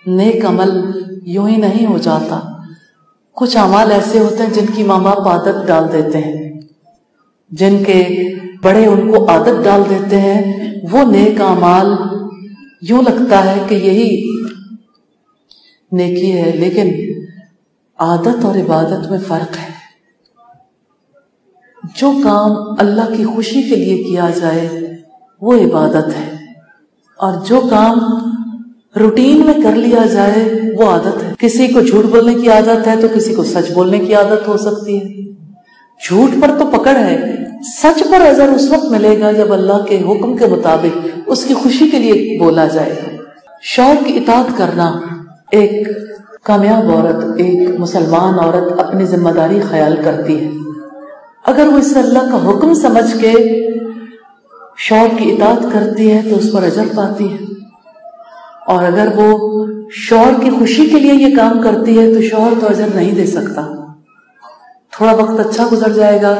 نیک عمل یوں ہی نہیں ہو جاتا. کچھ اعمال ایسے ہوتے ہیں جن کی ماں باپ عادت ڈال دیتے ہیں، جن کے بڑے ان کو عادت ڈال دیتے ہیں. وہ نیک اعمال یوں لگتا ہے کہ یہی نیکی ہے، لیکن عادت اور عبادت میں فرق ہے. جو کام اللہ کی خوشی کے لیے کیا جائے وہ عبادت ہے، اور جو کام روٹین میں کر لیا جائے وہ عادت ہے. کسی کو جھوٹ بولنے کی عادت ہے تو کسی کو سچ بولنے کی عادت ہو سکتی ہے. جھوٹ پر تو پکڑ ہے، سچ پر اجر اس وقت ملے گا جب اللہ کے حکم کے مطابق اس کی خوشی کے لیے بولا جائے. شوہر کی اطاعت کرنا ایک کامیاب عورت، ایک مسلمان عورت اپنی ذمہ داری خیال کرتی ہے. اگر وہ اس اللہ کا حکم سمجھ کے شوہر کی اطاعت کرتی ہے تو اس پر اجر پاتی ہے، اور اگر وہ شوہر کی خوشی کے لیے یہ کام کرتی ہے تو شوہر تو اجر نہیں دے سکتا. تھوڑا وقت اچھا گزر جائے گا،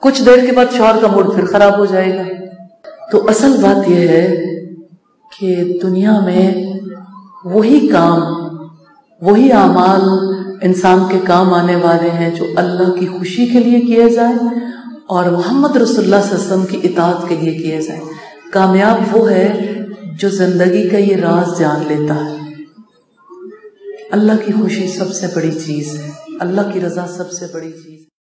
کچھ دیر کے بعد شوہر کا موڈ پھر خراب ہو جائے گا. تو اصل بات یہ ہے کہ دنیا میں وہی کام، وہی اعمال انسان کے کام آنے والے ہیں جو اللہ کی خوشی کے لیے کیے جائیں اور محمد رسول اللہ صلی اللہ علیہ وسلم کی اطاعت کے لیے کیے جائیں. کامیاب وہ ہے جو زندگی کا یہ راز جان لیتا ہے. اللہ کی خوشی سب سے بڑی چیز ہے، اللہ کی رضا سب سے بڑی چیز ہے.